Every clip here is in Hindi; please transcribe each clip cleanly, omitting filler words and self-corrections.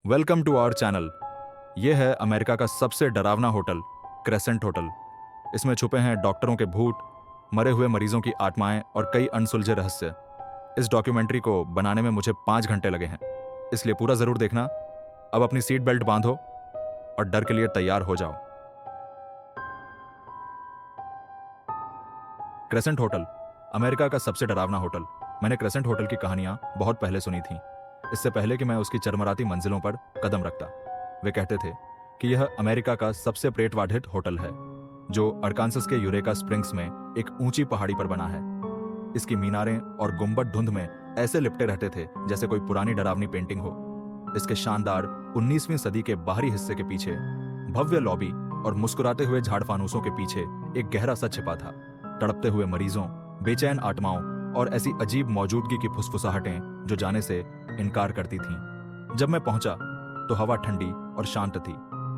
Welcome to our channel. यह है अमेरिका का सबसे डरावना होटल, क्रेसेंट होटल। इसमें छुपे हैं डॉक्टरों के भूत, मरे हुए मरीजों की आत्माएं और कई अनसुलझे रहस्य। इस डॉक्यूमेंट्री को बनाने में मुझे 5 घंटे लगे हैं, इसलिए पूरा जरूर देखना। अब अपनी सीट बेल्ट बांधो और डर के लिए तैयार हो जाओ। क्रेसेंट होटल, अमेरिका का सबसे डरावना होटल। मैंने क्रेसेंट होटल की कहानियां बहुत पहले सुनी थी, इससे पहले कि मैं उसकी चरमराती मंजिलों पर कदम रखता। वे कहते थे कि यह अमेरिका का सबसे प्रेतवाधित होटल है, जो अरकानसस के यूरेका स्प्रिंग्स में एक ऊंची पहाड़ी पर बना है। इसकी मीनारें और गुंबद धुंध में ऐसे लिपटे रहते थे जैसे कोई पुरानी डरावनी पेंटिंग हो। इसके शानदार 19वीं सदी के बाहरी हिस्से के पीछे भव्य लॉबी और मुस्कुराते हुए झाड़ फानूसों के पीछे एक गहरा सच छिपा था। तड़पते हुए मरीजों, बेचैन आत्माओं और ऐसी अजीब मौजूदगी की फुसफुसाहटें जो जाने से इनकार करती थीं। जब मैं पहुंचा तो हवा ठंडी और शांत थी।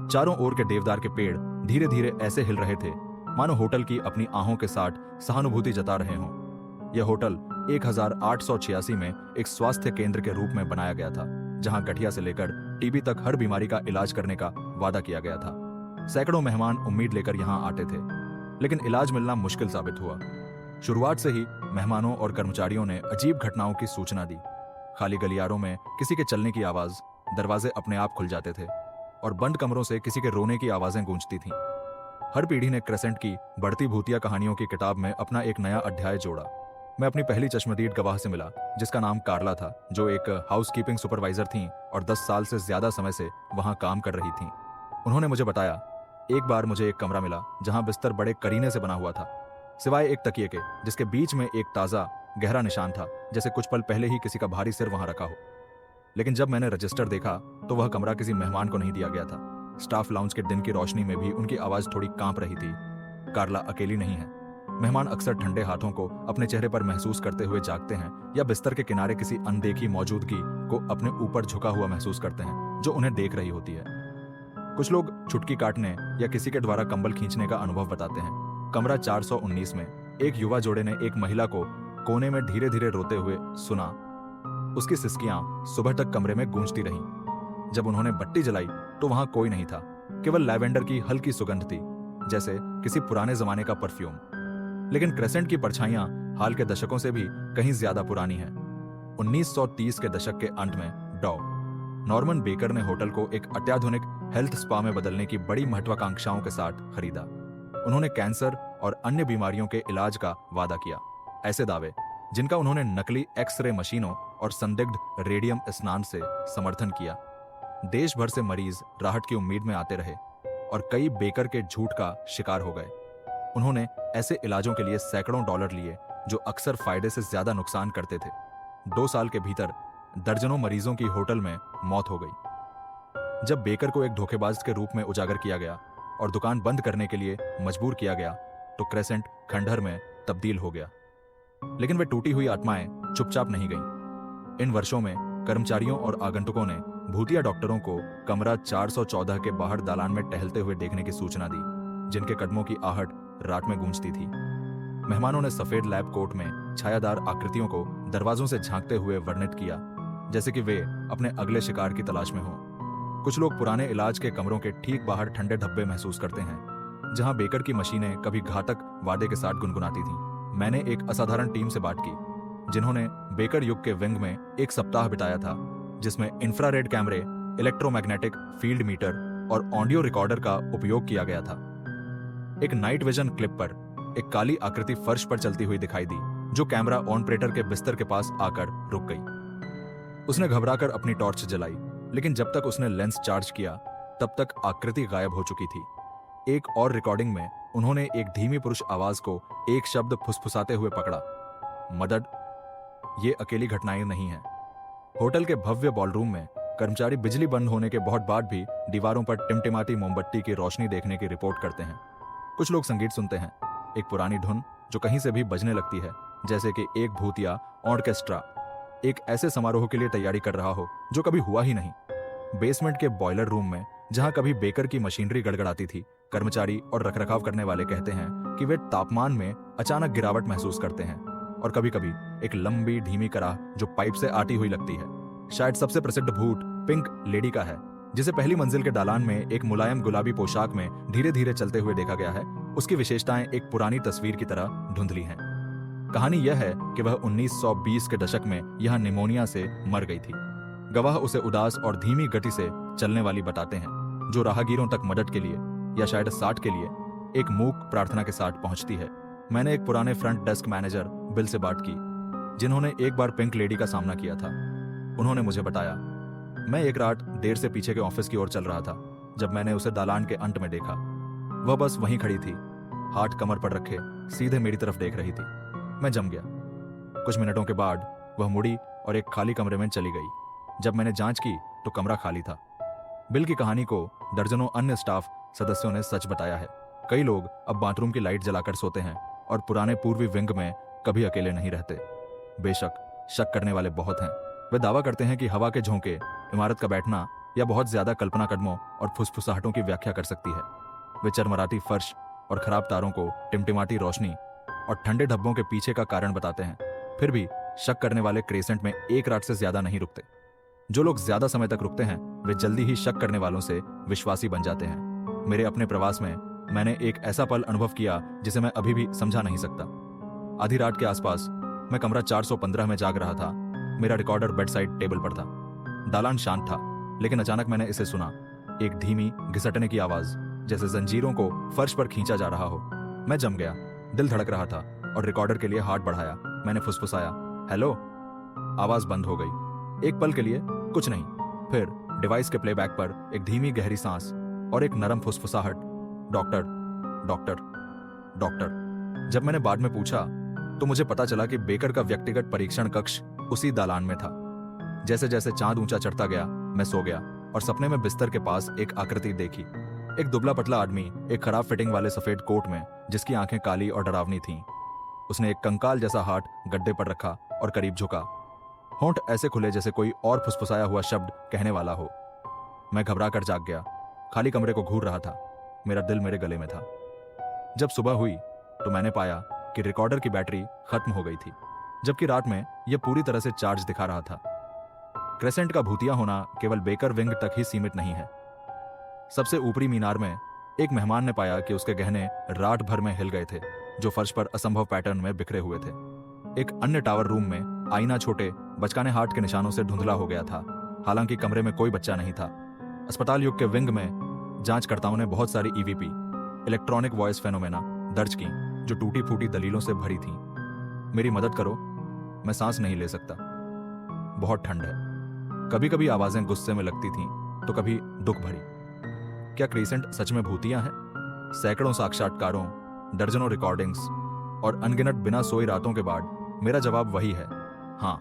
चारों ओर के देवदार के पेड़ धीरे धीरे ऐसे हिल रहे थे मानो होटल की अपनी आहों के साथ सहानुभूति जता रहे हों। यह होटल 1886 में एक स्वास्थ्य केंद्र के रूप में बनाया गया था, जहां गठिया से लेकर टीबी तक हर बीमारी का इलाज करने का वादा किया गया था। सैकड़ों मेहमान उम्मीद लेकर यहां आते थे, लेकिन इलाज मिलना मुश्किल साबित हुआ। शुरुआत से ही मेहमानों और कर्मचारियों ने अजीब घटनाओं की सूचना दी। खाली गलियारों में किसी के चलने की आवाज, दरवाजे अपने आप खुल जाते थे और बंद कमरों से किसी के रोने की आवाजें गूंजती थीं। हर पीढ़ी ने क्रेसेंट की बढ़ती भूतिया कहानियों की किताब में अपना एक नया अध्याय जोड़ा। मैं अपनी पहली चश्मदीद गवाह से मिला, जिसका नाम कार्ला था, जो एक हाउसकीपिंग सुपरवाइजर थीं और 10 साल से ज्यादा समय से वहां काम कर रही थीं। उन्होंने मुझे बताया, एक बार मुझे एक कमरा मिला जहां बिस्तर बड़े करीने से बना हुआ था, सिवाय एक तकिए के, जिसके बीच में एक ताजा गहरा निशान था, जैसे कुछ पल पहले ही किसी का भारी सिर वहां रखा हो। लेकिन जब मैंने रजिस्टर देखा तो वह कमरा किसी मेहमान को नहीं दिया गया था। स्टाफ लाउंज के दिन की रोशनी में भी उनकी आवाज थोड़ी कांप रही थी। कार्ला अकेली नहीं है। मेहमान अक्सर ठंडे हाथों को अपने चेहरे पर महसूस करते हुए जागते हैं, या बिस्तर के किनारे किसी अनदेखी मौजूदगी को अपने ऊपर झुका हुआ महसूस करते हैं जो उन्हें देख रही होती है। कुछ लोग छुटकी काटने या किसी के द्वारा कंबल खींचने का अनुभव बताते हैं। कमरा 419 में एक युवा जोड़े ने एक महिला को कोने में धीरे धीरे रोते हुए सुना। उसकी सिसकियां सुबह तक कमरे में गूंजती रहीं। जब उन्होंने बत्ती जलाई तो वहां कोई नहीं था, केवल लैवेंडर की हल्की सुगंध थी, जैसे किसी पुराने जमाने का परफ्यूम। लेकिन क्रेसेंट की परछाइयां हाल के दशकों से भी कहीं ज्यादा पुरानी हैं। 1930 के दशक के अंत में डॉ नॉर्मन बेकर ने होटल को एक अत्याधुनिक हेल्थ स्पा में बदलने की बड़ी महत्वाकांक्षाओं के साथ खरीदा। उन्होंने कैंसर और अन्य बीमारियों के इलाज का वादा किया, ऐसे दावे जिनका उन्होंने नकली एक्सरे मशीनों और संदिग्ध रेडियम स्नान से समर्थन किया। देश भर से मरीज राहत की उम्मीद में आते रहे और कई बेकर के झूठ का शिकार हो गए। उन्होंने ऐसे इलाजों के लिए सैकड़ों डॉलर लिए जो अक्सर फायदे से ज्यादा नुकसान करते थे। 2 साल के भीतर दर्जनों मरीजों की होटल में मौत हो गई। जब बेकर को एक धोखेबाज के रूप में उजागर किया गया और दुकान बंद करने के लिए मजबूर किया गया, तो क्रेसेंट खंडहर में तब्दील हो गया। लेकिन वे टूटी हुई आत्माएं चुपचाप नहीं गईं। इन वर्षों में कर्मचारियों और आगंतुकों ने भूतिया डॉक्टरों को कमरा 414 के बाहर दालान में टहलते हुए देखने की सूचना दी, जिनके कदमों की आहट रात में गूंजती थी। मेहमानों ने सफेद लैब कोट में छायादार आकृतियों को दरवाजों से झांकते हुए वर्णित किया, जैसे कि वे अपने अगले शिकार की तलाश में हों। कुछ लोग पुराने इलाज के कमरों के ठीक बाहर ठंडे धब्बे महसूस करते हैं, जहां बेकर की मशीनें कभी घातक वादे के साथ गुनगुनाती थीं। मैंने एक असाधारण टीम से बात की, जिन्होंने बेकर युग के विंग में एक सप्ताह बिताया था, जिसमें इंफ्रारेड कैमरे, इलेक्ट्रोमैग्नेटिक फील्ड मीटर और ऑडियो रिकॉर्डर का उपयोग किया गया था। एक नाइट विजन क्लिप पर एक काली आकृति फर्श पर चलती हुई दिखाई दी, जो कैमरा ऑपरेटर के बिस्तर के पास आकर रुक गई। उसने घबराकर अपनी टॉर्च जलाई, लेकिन जब तक उसने लेंस चार्ज किया तब तक आकृति गायब हो चुकी थी। एक और रिकॉर्डिंग में उन्होंने एक धीमी पुरुष आवाज को एक शब्द फुसफुसाते हुए पकड़ा, मदद। ये अकेली घटनाएं नहीं हैं। होटल के भव्य बॉलरूम में कर्मचारी बिजली बंद होने के बहुत बाद भी दीवारों पर टिमटिमाती मोमबत्ती की रोशनी देखने की रिपोर्ट करते हैं। कुछ लोग संगीत सुनते हैं, एक पुरानी धुन जो कहीं से भी बजने लगती है, जैसे कि एक भूतिया ऑर्केस्ट्रा एक ऐसे समारोह के लिए तैयारी कर रहा हो जो कभी हुआ ही नहीं। बेसमेंट के बॉयलर रूम में, जहां कभी बेकर की मशीनरी गड़गड़ाती थी, कर्मचारी और रखरखाव करने वाले कहते हैं कि वे तापमान में अचानक गिरावट महसूस करते हैं और कभी कभी एक लंबी धीमी कराह जो पाइप से आती हुई लगती है। शायद सबसे प्रसिद्ध भूत पिंक लेडी का है, जिसे पहली मंजिल के दालान में एक मुलायम गुलाबी पोशाक में धीरे धीरे चलते हुए देखा गया है। उसकी विशेषताएं एक पुरानी तस्वीर की तरह धुंधली हैं। कहानी यह है कि वह 1920 के दशक में यह निमोनिया से मर गई थी। गवाह उसे उदास और धीमी गति से चलने वाली बताते हैं, जो राहगीरों तक मदद के लिए या शायद साठ के लिए एक मूक प्रार्थना के साथ पहुंचती है। मैंने एक पुराने फ्रंट डेस्क मैनेजर बिल से बात की, जिन्होंने एक बार पिंक लेडी का सामना किया था। उन्होंने मुझे बताया, मैं एक रात देर से पीछे के ऑफिस की ओर चल रहा था जब मैंने उसे दालान के अंत में देखा। वह बस वहीं खड़ी थी, हाथ कमर पर रखे सीधे मेरी तरफ देख रही थी। मैं जम गया। कुछ मिनटों के बाद वह मुड़ी और एक खाली कमरे में चली गई। जब मैंने जांच की तो कमरा खाली था। बिल की कहानी को दर्जनों अन्य स्टाफ सदस्यों ने सच बताया है। कई लोग अब बाथरूम की लाइट जलाकर सोते हैं और पुराने पूर्वी विंग में कभी अकेले नहीं रहते। बेशक शक करने वाले बहुत हैं। वे दावा करते हैं कि हवा के झोंके, इमारत का बैठना या बहुत ज्यादा कल्पना कदमों और फुसफुसाहटों की व्याख्या कर सकती है। वे चरमराती फर्श और खराब तारों को टिमटिमाती रोशनी और ठंडे धब्बों के पीछे का कारण बताते हैं। फिर भी शक करने वाले क्रेसेंट में एक रात से ज्यादा नहीं रुकते। जो लोग ज्यादा समय तक रुकते हैं वे जल्दी ही शक करने वालों से विश्वासी बन जाते हैं। मेरे अपने प्रवास में मैंने एक ऐसा पल अनुभव किया जिसे मैं अभी भी समझा नहीं सकता। आधी रात के आसपास मैं कमरा 415 में जाग रहा था। मेरा रिकॉर्डर बेड साइड टेबल पर था। दालान शांत था, लेकिन अचानक मैंने इसे सुना, एक धीमी घिसटने की आवाज, जैसे जंजीरों को फर्श पर खींचा जा रहा हो। मैं जम गया। दिल धड़क रहा था और रिकॉर्डर के लिए हाथ बढ़ाया। मैंने फुसफुसाया, हेलो। आवाज बंद हो गई। एक पल के लिए कुछ नहीं। फिर डिवाइस के प्लेबैक पर एक धीमी गहरी सांस और एक नरम फुसफुसाहट, डॉक्टर, डॉक्टर, डॉक्टर। जब मैंने बाद में पूछा तो मुझे पता चला कि बेकर का व्यक्तिगत परीक्षण कक्ष उसी दालान में था। जैसे जैसे चांद ऊंचा चढ़ता गया मैं सो गया और सपने में बिस्तर के पास एक आकृति देखी। एक दुबला पतला आदमी एक खराब फिटिंग वाले सफेद कोट में, जिसकी आंखें काली और डरावनी थीं। उसने एक कंकाल जैसा हाथ गड्ढे पर रखा और करीब झुका। होंठ ऐसे खुले जैसे कोई और फुसफुसाया हुआ शब्द कहने वाला हो। मैं घबरा कर जाग गया। खाली कमरे को घूर रहा था। मेरा दिल मेरे गले में था। जब सुबह हुई तो मैंने पाया कि रिकॉर्डर की बैटरी खत्म हो गई थी, जबकि रात में यह पूरी तरह से चार्ज दिखा रहा था। क्रेसेंट का भूतिया होना केवल बेकर विंग तक ही सीमित नहीं है। सबसे ऊपरी मीनार में एक मेहमान ने पाया कि उसके गहने रात भर में हिल गए थे, जो फर्श पर असंभव पैटर्न में बिखरे हुए थे। एक अन्य टावर रूम में आईना छोटे बचकाने हाथ के निशानों से धुंधला हो गया था। हालांकि कमरे में कोई बच्चा नहीं था। अस्पताल युग के विंग में जांचकर्ताओं ने बहुत सारी ईवीपी, इलेक्ट्रॉनिक वॉइस फेनोमेना दर्ज की, जो टूटी फूटी दलीलों से भरी थीं। मेरी मदद करो, मैं सांस नहीं ले सकता। बहुत ठंड है। कभी कभी आवाजें गुस्से में लगती थीं तो कभी दुख भरी। क्या क्रेसेंट सच में भूतिया है? सैकड़ों साक्षात्कारों, दर्जनों रिकॉर्डिंग्स और अनगिनत बिना सोई रातों के बाद मेरा जवाब वही है, हाँ।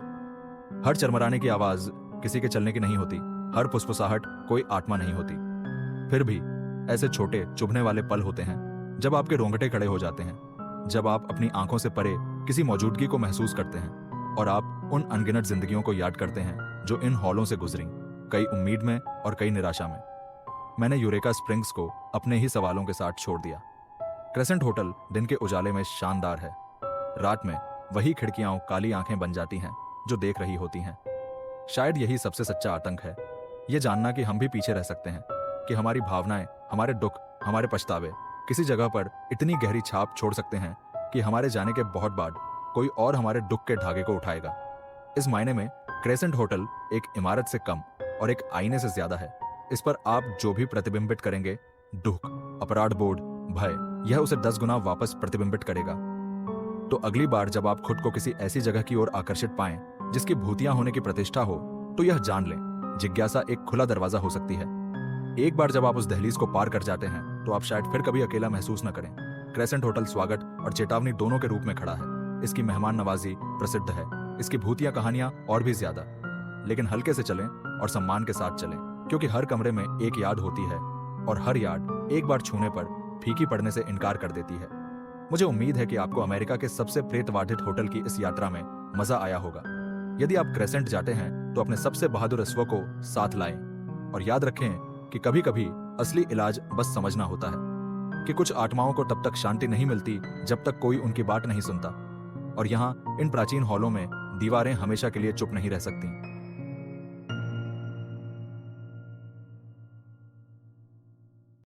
हर चरमराने की आवाज किसी के चलने की नहीं होती। हर फुसफुसाहट कोई आत्मा नहीं होती। फिर भी ऐसे छोटे चुभने वाले पल होते हैं जब आपके रोंगटे खड़े हो जाते हैं, जब आप अपनी आंखों से परे किसी मौजूदगी को महसूस करते हैं और आप उन अनगिनत जिंदगियों को याद करते हैं जो इन हॉलों से गुजरी, कई उम्मीद में और कई निराशा में। मैंने यूरेका स्प्रिंग्स को अपने ही सवालों के साथ छोड़ दिया। क्रेसेंट होटल दिन के उजाले में शानदार है। रात में वही खिड़कियां काली आंखें बन जाती हैं जो देख रही होती हैं। शायद यही सबसे सच्चा आतंक है, ये जानना कि हम भी पीछे रह सकते हैं, कि हमारी भावनाएं, हमारे दुख, हमारे पछतावे किसी जगह पर इतनी गहरी छाप छोड़ सकते हैं कि हमारे जाने के बहुत बाद कोई और हमारे दुख के धागे को उठाएगा। इस मायने में क्रेसेंट होटल एक इमारत से कम और एक आईने से ज्यादा है। इस पर आप जो भी प्रतिबिंबित करेंगे, दुख, अपराध बोध, भय, यह उसे 10 गुना वापस प्रतिबिंबित करेगा। तो अगली बार जब आप खुद को किसी ऐसी जगह की ओर आकर्षित पाएं जिसकी भूतिया होने की प्रतिष्ठा हो, तो यह जान लें, जिज्ञासा एक खुला दरवाजा हो सकती है। एक बार जब आप उस दहलीज को पार कर जाते हैं तो आप शायद फिर कभी अकेला महसूस न करें। क्रेसेंट होटल स्वागत और चेतावनी दोनों के रूप में खड़ा है। इसकी मेहमान नवाजी प्रसिद्ध है, इसकी भूतिया कहानियां और भी ज्यादा। लेकिन हल्के से चलें और सम्मान के साथ चलें, क्योंकि हर कमरे में एक याद होती है और हर याद एक बार छूने पर फीकी पड़ने से इनकार कर देती है। मुझे उम्मीद है कि आपको अमेरिका के सबसे प्रेतवाधित होटल की इस यात्रा में मजा आया होगा। यदि आप क्रेसेंट जाते हैं तो अपने सबसे बहादुर अश्व को साथ लाएं और याद रखें कि कभी कभी असली इलाज बस समझना होता है कि कुछ आत्माओं को तब तक शांति नहीं मिलती जब तक कोई उनकी बात नहीं सुनता। और यहाँ इन प्राचीन हॉलों में दीवारें हमेशा के लिए चुप नहीं रह सकती।